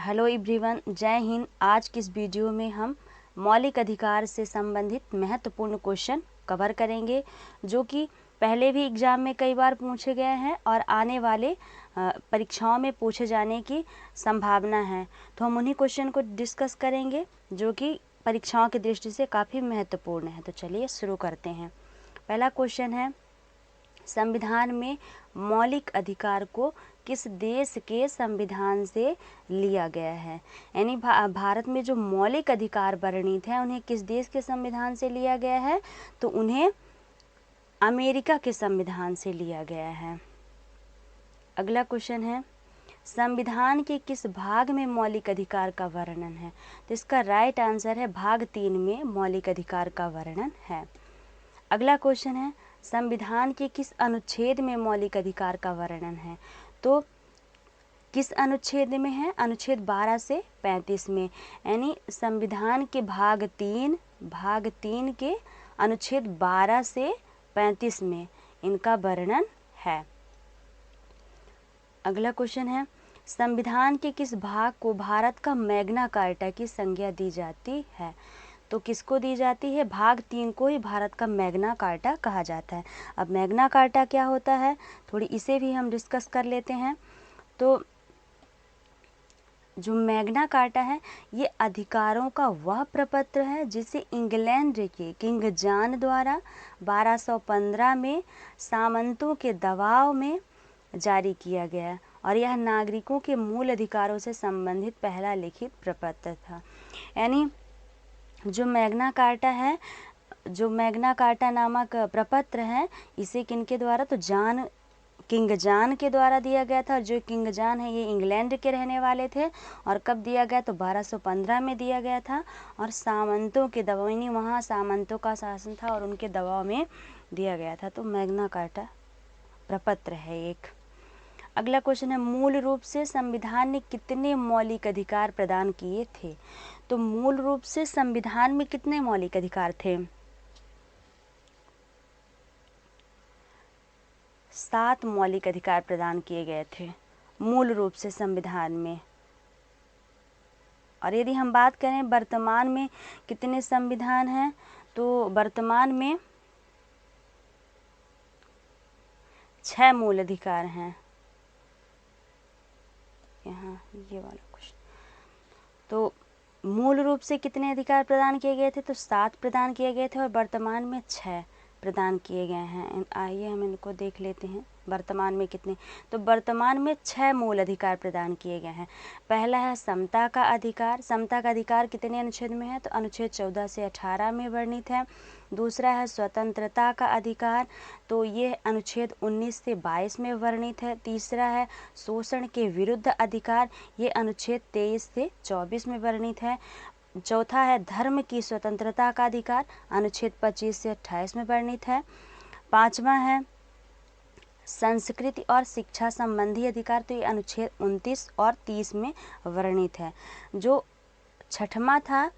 Hello everyone, जय हिंद। आज की इस वीडियो में हम मौलिक अधिकार से संबंधित महत्वपूर्ण क्वेश्चन कवर करेंगे, जो कि पहले भी एग्ज़ाम में कई बार पूछे गए हैं और आने वाले परीक्षाओं में पूछे जाने की संभावना है। तो हम उन्हीं क्वेश्चन को डिस्कस करेंगे जो कि परीक्षाओं की दृष्टि से काफ़ी महत्वपूर्ण है। तो चलिए शुरू करते हैं। पहला क्वेश्चन है, संविधान में मौलिक अधिकार को किस देश के संविधान से लिया गया है? यानी भारत में जो मौलिक अधिकार वर्णित हैं उन्हें किस देश के संविधान से लिया गया है? तो उन्हें अमेरिका के संविधान से लिया गया है। अगला क्वेश्चन है, संविधान के किस भाग में मौलिक अधिकार का वर्णन है? तो इसका राइट आंसर है भाग 3 में मौलिक अधिकार का वर्णन है। अगला क्वेश्चन है, संविधान के किस अनुच्छेद में मौलिक अधिकार का वर्णन है? तो किस अनुच्छेद में है? अनुच्छेद 12 से 35 में, यानी संविधान के भाग 3 के अनुच्छेद 12 से 35 में इनका वर्णन है। अगला क्वेश्चन है, संविधान के किस भाग को भारत का मैग्ना कार्टा की संज्ञा दी जाती है? तो किसको दी जाती है? भाग 3 को ही भारत का मैग्ना कार्टा कहा जाता है। अब मैग्ना कार्टा क्या होता है, थोड़ी इसे भी हम डिस्कस कर लेते हैं। तो जो मैग्ना कार्टा है, ये अधिकारों का वह प्रपत्र है जिसे इंग्लैंड के किंग जॉन द्वारा 1215 में सामंतों के दबाव में जारी किया गया, और यह नागरिकों के मूल अधिकारों से संबंधित पहला लिखित प्रपत्र था। यानी जो मैग्ना कार्टा है, जो मैग्ना कार्टा नामक प्रपत्र है, इसे किनके द्वारा? तो किंग जॉन के द्वारा दिया गया था। और जो किंग जॉन है ये इंग्लैंड के रहने वाले थे, और कब दिया गया? तो 1215 में दिया गया था, और सामंतों के दबाव, यानी वहाँ सामंतों का शासन था और उनके दबाव में दिया गया था। तो मैग्ना कार्टा प्रपत्र है एक। अगला क्वेश्चन है, मूल रूप से संविधान ने कितने मौलिक अधिकार प्रदान किए थे? तो मूल रूप से संविधान में कितने मौलिक अधिकार थे? 7 मौलिक अधिकार प्रदान किए गए थे मूल रूप से संविधान में। और यदि हम बात करें वर्तमान में कितने संविधान हैं, तो वर्तमान में 6 मूल अधिकार हैं। यहाँ ये वाला क्वेश्चन, तो मूल रूप से कितने अधिकार प्रदान किए गए थे? तो 7 प्रदान किए गए थे, और वर्तमान में 6 प्रदान किए गए हैं। आइए हम इनको देख लेते हैं, वर्तमान में कितने। तो वर्तमान में 6 मूल अधिकार प्रदान किए गए हैं। पहला है समता का अधिकार। समता का अधिकार कितने अनुच्छेद में है? तो अनुच्छेद 14 से 18 में वर्णित है। दूसरा है स्वतंत्रता का अधिकार, तो ये अनुच्छेद 19 से 22 में वर्णित है। तीसरा है शोषण के विरुद्ध अधिकार, ये अनुच्छेद 23 से 24 में वर्णित है। चौथा है धर्म की स्वतंत्रता का अधिकार, अनुच्छेद 25 से 28 में वर्णित है। पांचवा है संस्कृति और शिक्षा संबंधी अधिकार, तो ये अनुच्छेद 29 और 30 में वर्णित है। जो छठवां था,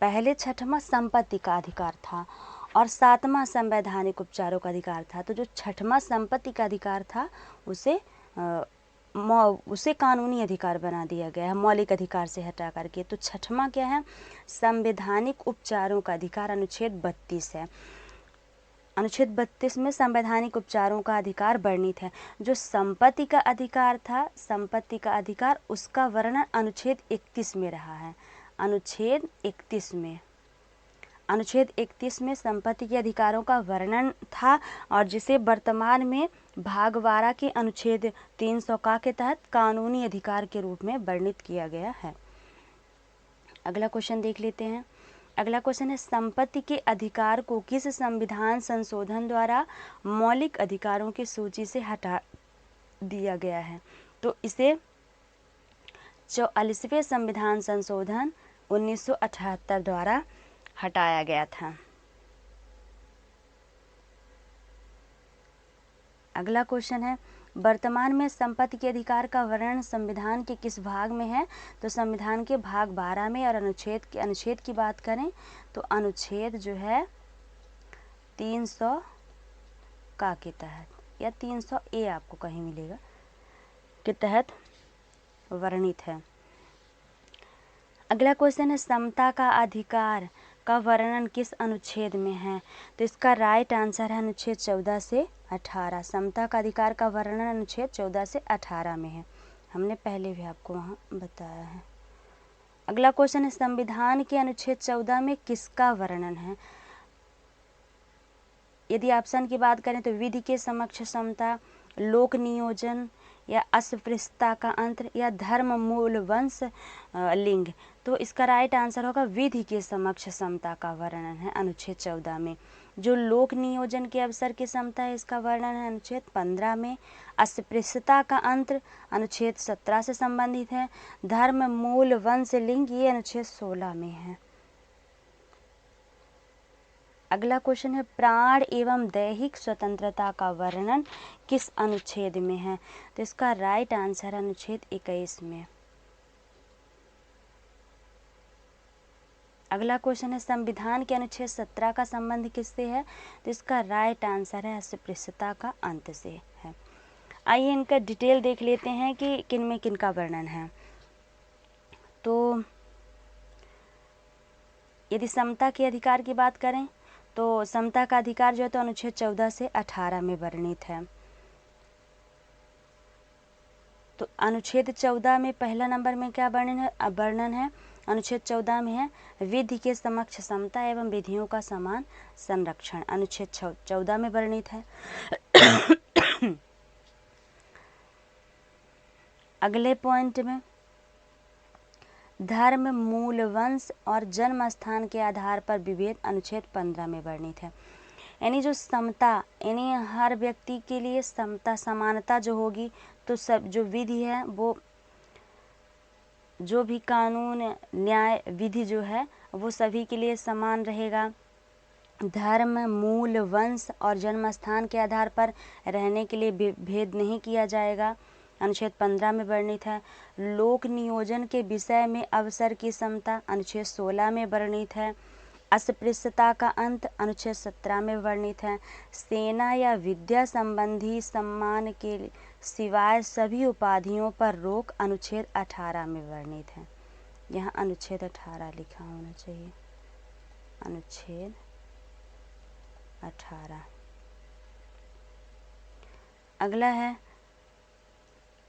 पहले छठवां संपत्ति का अधिकार था, और 7वां संवैधानिक उपचारों का अधिकार था। तो जो छठवां संपत्ति का अधिकार था उसे कानूनी अधिकार बना दिया गया है, मौलिक अधिकार से हटा करके। तो छठवां क्या है? संवैधानिक उपचारों का अधिकार, अनुच्छेद 32 है। अनुच्छेद 32 में संवैधानिक उपचारों का अधिकार वर्णित है। जो संपत्ति का अधिकार था, संपत्ति का अधिकार, उसका वर्णन अनुच्छेद 31 में रहा है। अनुच्छेद 31 में संपत्ति के अधिकारों का वर्णन था, और जिसे वर्तमान में भाग 12 के अनुच्छेद 300 का के तहत कानूनी अधिकार के रूप में वर्णित किया गया है। अगला क्वेश्चन देख लेते हैं। अगला क्वेश्चन है, संपत्ति के अधिकार को किस संविधान संशोधन द्वारा मौलिक अधिकारों की सूची से हटा दिया गया है? तो इसे 44वें संविधान संशोधन 1978 द्वारा हटाया गया था। अगला क्वेश्चन है, वर्तमान में संपत्ति के अधिकार का वर्णन संविधान के किस भाग में है? तो संविधान के भाग 12 में। और अनुच्छेद की बात करें तो अनुच्छेद जो है 300 का के तहत, या 300 ए आपको कहीं मिलेगा, के तहत वर्णित है। अगला क्वेश्चन है समता का अधिकार का वर्णन किस अनुच्छेद में है? तो इसका राइट आंसर है अनुच्छेद 14 से 18। समता का अधिकार का वर्णन अनुच्छेद 14 से 18 में है, हमने पहले भी आपको वहाँ बताया है। अगला क्वेश्चन है संविधान के अनुच्छेद 14 में किसका वर्णन है? यदि ऑप्शन की बात करें तो विधि के समक्ष समता, लोक नियोजन या अस्पृश्यता का अंत या धर्म मूल वंश लिंग। तो इसका राइट आंसर होगा विधि के समक्ष समता का वर्णन है अनुच्छेद 14 में। जो लोक नियोजन के अवसर की समता है इसका वर्णन है अनुच्छेद 15 में। अस्पृश्यता का अंत अनुच्छेद 17 से संबंधित है। धर्म मूल वंश लिंग ये अनुच्छेद 16 में है। अगला क्वेश्चन है प्राण एवं दैहिक स्वतंत्रता का वर्णन किस अनुच्छेद में है? तो इसका राइट आंसर अनुच्छेद 21 में। अगला क्वेश्चन है संविधान के अनुच्छेद 17 का संबंध किससे है? तो इसका राइट आंसर है अस्पृश्यता का अंत से है। आइए इनका डिटेल देख लेते हैं कि किन में किन का वर्णन है। तो यदि समता के अधिकार की बात करें तो समता का अधिकार जो है तो अनुच्छेद 14 से 18 में वर्णित है। तो अनुच्छेद 14 में पहला नंबर में क्या वर्णन है? अनुच्छेद 14 में है विधि के समक्ष समता एवं विधियों का समान संरक्षण, अनुच्छेद 14 में वर्णित है। अगले पॉइंट में धर्म मूल वंश और जन्म स्थान के आधार पर विभेद अनुच्छेद 15 में वर्णित है। यानी जो समता, यानी हर व्यक्ति के लिए समता समानता जो होगी तो सब जो विधि है वो जो भी कानून न्याय विधि जो है वो सभी के लिए समान रहेगा। धर्म मूल वंश और जन्म स्थान के आधार पर रहने के लिए भेद नहीं किया जाएगा, अनुच्छेद 15 में वर्णित है। लोक नियोजन के विषय में अवसर की समता अनुच्छेद 16 में वर्णित है। अस्पृश्यता का अंत अनुच्छेद 17 में वर्णित है। सेना या विद्या संबंधी सम्मान के सिवाय सभी उपाधियों पर रोक अनुच्छेद 18 में वर्णित है। यहाँ अनुच्छेद 18 लिखा होना चाहिए, अनुच्छेद 18।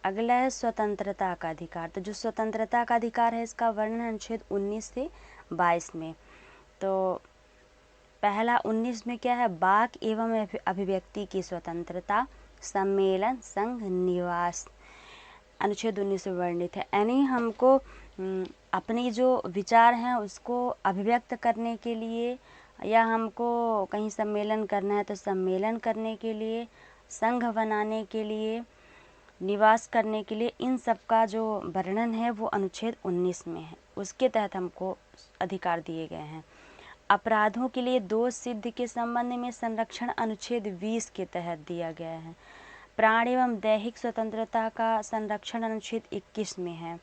अगला है स्वतंत्रता का अधिकार। तो जो स्वतंत्रता का अधिकार है इसका वर्णन अनुच्छेद 19 से 22 में। तो पहला 19 में क्या है? वाक एवं अभिव्यक्ति की स्वतंत्रता, सम्मेलन, संघ, निवास, अनुच्छेद 19 में वर्णित है। यानी हमको अपनी जो विचार हैं उसको अभिव्यक्त करने के लिए या हमको कहीं सम्मेलन करना है तो सम्मेलन करने के लिए, संघ बनाने के लिए, निवास करने के लिए, इन सब का जो वर्णन है वो अनुच्छेद 19 में है। उसके तहत हमको अधिकार दिए गए हैं। अपराधों के लिए दोष सिद्ध के संबंध में संरक्षण अनुच्छेद 20 के तहत दिया गया है। प्राण एवं दैहिक स्वतंत्रता का संरक्षण अनुच्छेद 21 में है।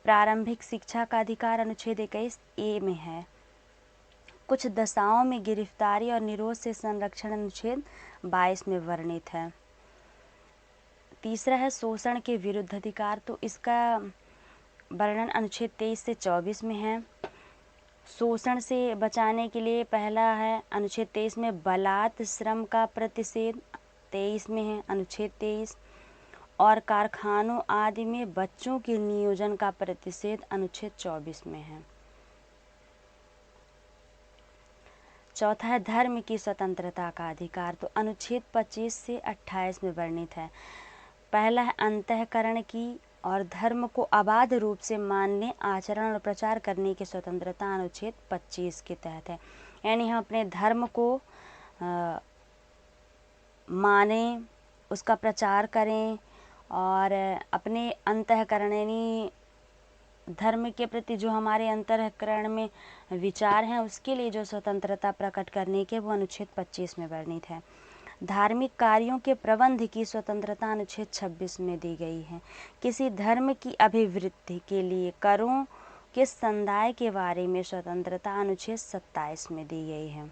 प्रारंभिक शिक्षा का अधिकार अनुच्छेद 21 ए में है। कुछ दशाओं में गिरफ्तारी और निरोध से संरक्षण अनुच्छेद 22 में वर्णित है। तीसरा है शोषण के विरुद्ध अधिकार। तो इसका वर्णन अनुच्छेद 23 से 24 में है। शोषण से बचाने के लिए पहला है अनुच्छेद 23 में बलात् श्रम का प्रतिषेध 23 में है, अनुच्छेद 23। और कारखानों आदि में बच्चों के नियोजन का प्रतिषेध अनुच्छेद 24 में है। चौथा है धर्म की स्वतंत्रता का अधिकार। तो अनुच्छेद 25 से 28 में वर्णित है। पहला है अंतःकरण की और धर्म को अबाध रूप से मानने, आचरण और प्रचार करने की स्वतंत्रता अनुच्छेद 25 के तहत है। यानी हम अपने धर्म को माने, उसका प्रचार करें और अपने अंतःकरण यानी धर्म के प्रति जो हमारे अंतःकरण में विचार हैं उसके लिए जो स्वतंत्रता प्रकट करने के वो अनुच्छेद 25 में वर्णित है। धार्मिक कार्यों के प्रबंध की स्वतंत्रता अनुच्छेद 26 में दी गई है। किसी धर्म की अभिवृद्धि के लिए करों के संदाय के बारे में स्वतंत्रता अनुच्छेद 27 में दी गई है।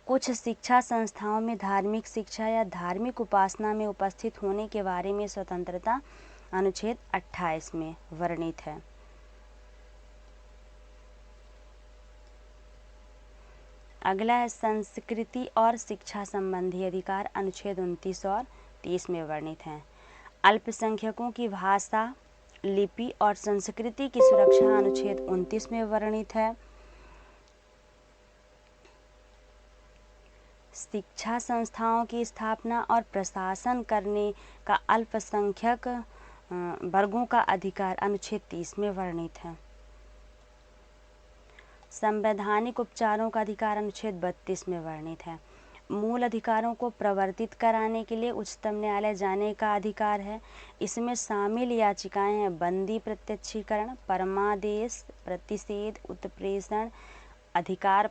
कुछ शिक्षा संस्थाओं में धार्मिक शिक्षा या धार्मिक उपासना में उपस्थित होने के बारे में स्वतंत्रता अनुच्छेद 28 में वर्णित है। अगला है संस्कृति और शिक्षा संबंधी अधिकार, अनुच्छेद 29 और 30 में वर्णित हैं। अल्पसंख्यकों की भाषा, लिपि और संस्कृति की सुरक्षा, अनुच्छेद 29 में वर्णित है। शिक्षा संस्थाओं की स्थापना और प्रशासन करने का अल्पसंख्यक वर्गों का अधिकार, अनुच्छेद 30 में वर्णित है। संवैधानिक उपचारों का अधिकार, अनुच्छेद 32 में वर्णित है। मूल अधिकारों को प्रवर्तित कराने के लिए उच्चतम न्यायालय जाने का अधिकार है। इसमें शामिल याचिकाएं हैं बंदी प्रत्यक्षीकरण, परमादेश, प्रतिषेध, उत्प्रेषण, अधिकार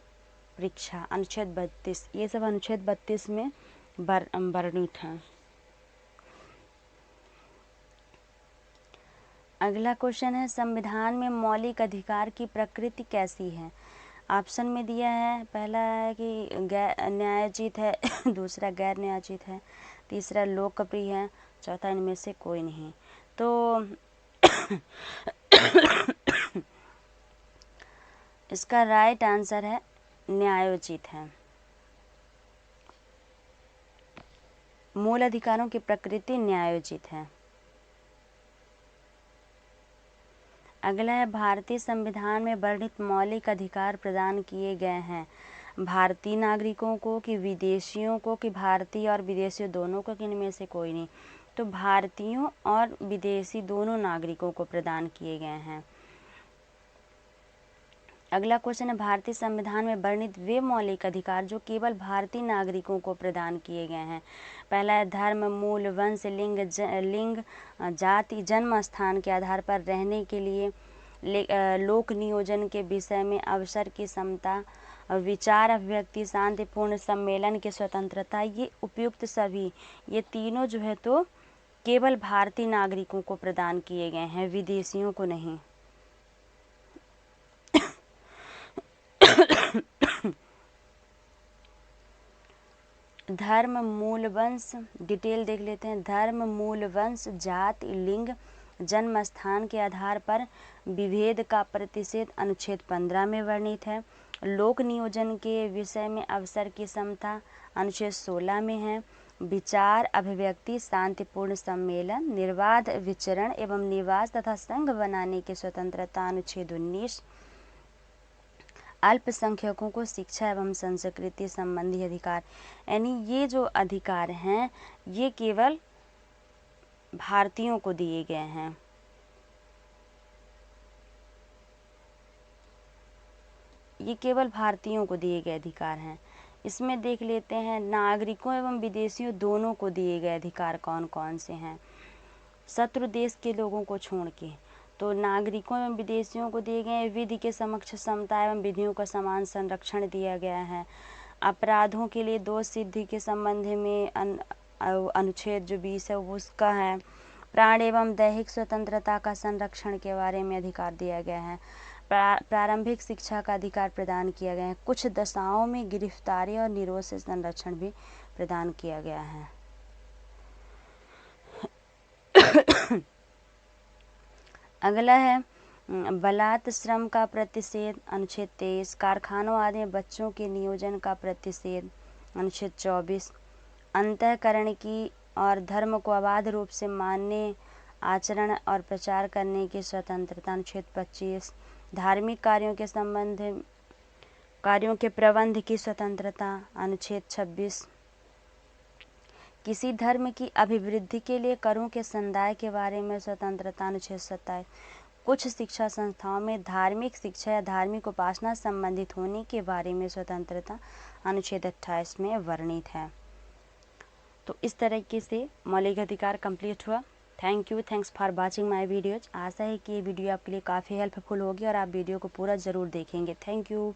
परीक्षा, अनुच्छेद 32। ये सब अनुच्छेद 32 में वर्णित हैं। अगला क्वेश्चन है संविधान में मौलिक अधिकार की प्रकृति कैसी है। ऑप्शन में दिया है, पहला है कि न्यायोचित है, दूसरा गैर न्यायोचित है, तीसरा लोकप्रिय है, चौथा इनमें से कोई नहीं। तो इसका राइट आंसर है न्यायोचित है। मूल अधिकारों की प्रकृति न्यायोचित है। अगला है भारतीय संविधान में वर्णित मौलिक अधिकार प्रदान किए गए हैं भारतीय नागरिकों को कि विदेशियों को, कि भारतीय और विदेशियों दोनों को, कि इनमें से कोई नहीं। तो भारतीयों और विदेशी दोनों नागरिकों को प्रदान किए गए हैं। अगला क्वेश्चन है भारतीय संविधान में वर्णित वे मौलिक अधिकार जो केवल भारतीय नागरिकों को प्रदान किए गए हैं। पहला है धर्म, मूल, वंश, लिंग, जाति, जन्म स्थान के आधार पर रहने के लिए, लोक नियोजन के विषय में अवसर की समता, विचार अभिव्यक्ति, शांतिपूर्ण सम्मेलन की स्वतंत्रता। ये उपयुक्त सभी, ये तीनों जो है तो केवल भारतीय नागरिकों को प्रदान किए गए हैं, विदेशियों को नहीं। धर्म, मूल, वंश, डिटेल देख लेते हैं। धर्म, मूल, वंश, जाति, लिंग, जन्म स्थान के आधार पर विभेद का प्रतिषेध, अनुच्छेद 15 में वर्णित है। लोक नियोजन के विषय में अवसर की समता, अनुच्छेद 16 में है। विचार अभिव्यक्ति, शांतिपूर्ण सम्मेलन, निर्बाध विचरण एवं निवास तथा संघ बनाने की स्वतंत्रता, अनुच्छेद 19। अल्पसंख्यकों को शिक्षा एवं संस्कृति संबंधी अधिकार, यानी ये जो अधिकार हैं ये केवल भारतीयों को दिए गए हैं। ये केवल भारतीयों को दिए गए अधिकार हैं। इसमें देख लेते हैं नागरिकों एवं विदेशियों दोनों को दिए गए अधिकार कौन कौन से हैं। शत्रु देश के लोगों को छोड़ के तो नागरिकों एवं विदेशियों को दिए गए विधि के समक्ष समता एवं विधियों का समान संरक्षण दिया गया है। अपराधों के लिए दोष सिद्धि के संबंध में अनुच्छेद जो 20 है उसका है। प्राण एवं दैहिक स्वतंत्रता का संरक्षण के बारे में अधिकार दिया गया है। प्रारंभिक शिक्षा का अधिकार प्रदान किया गया है। कुछ दशाओं में गिरफ्तारी और निरोध से संरक्षण भी प्रदान किया गया है। अगला है बलात् श्रम का प्रतिषेध, अनुच्छेद 23। कारखानों आदि में बच्चों के नियोजन का प्रतिषेध, अनुच्छेद 24। अंतःकरण की और धर्म को अबाध रूप से मानने, आचरण और प्रचार करने की स्वतंत्रता, अनुच्छेद 25। धार्मिक कार्यों के प्रबंध की स्वतंत्रता, अनुच्छेद 26। किसी धर्म की अभिवृद्धि के लिए करों के संदाय के बारे में स्वतंत्रता, अनुच्छेद 27। कुछ शिक्षा संस्थाओं में धार्मिक शिक्षा या धार्मिक उपासना संबंधित होने के बारे में स्वतंत्रता, अनुच्छेद 28 में वर्णित है। तो इस तरीके से मौलिक अधिकार कंप्लीट हुआ। Thank you, thanks for watching my videos. आशा है कि ये वीडियो आपके लिए काफ़ी हेल्पफुल होगी और आप वीडियो को पूरा ज़रूर देखेंगे। Thank you.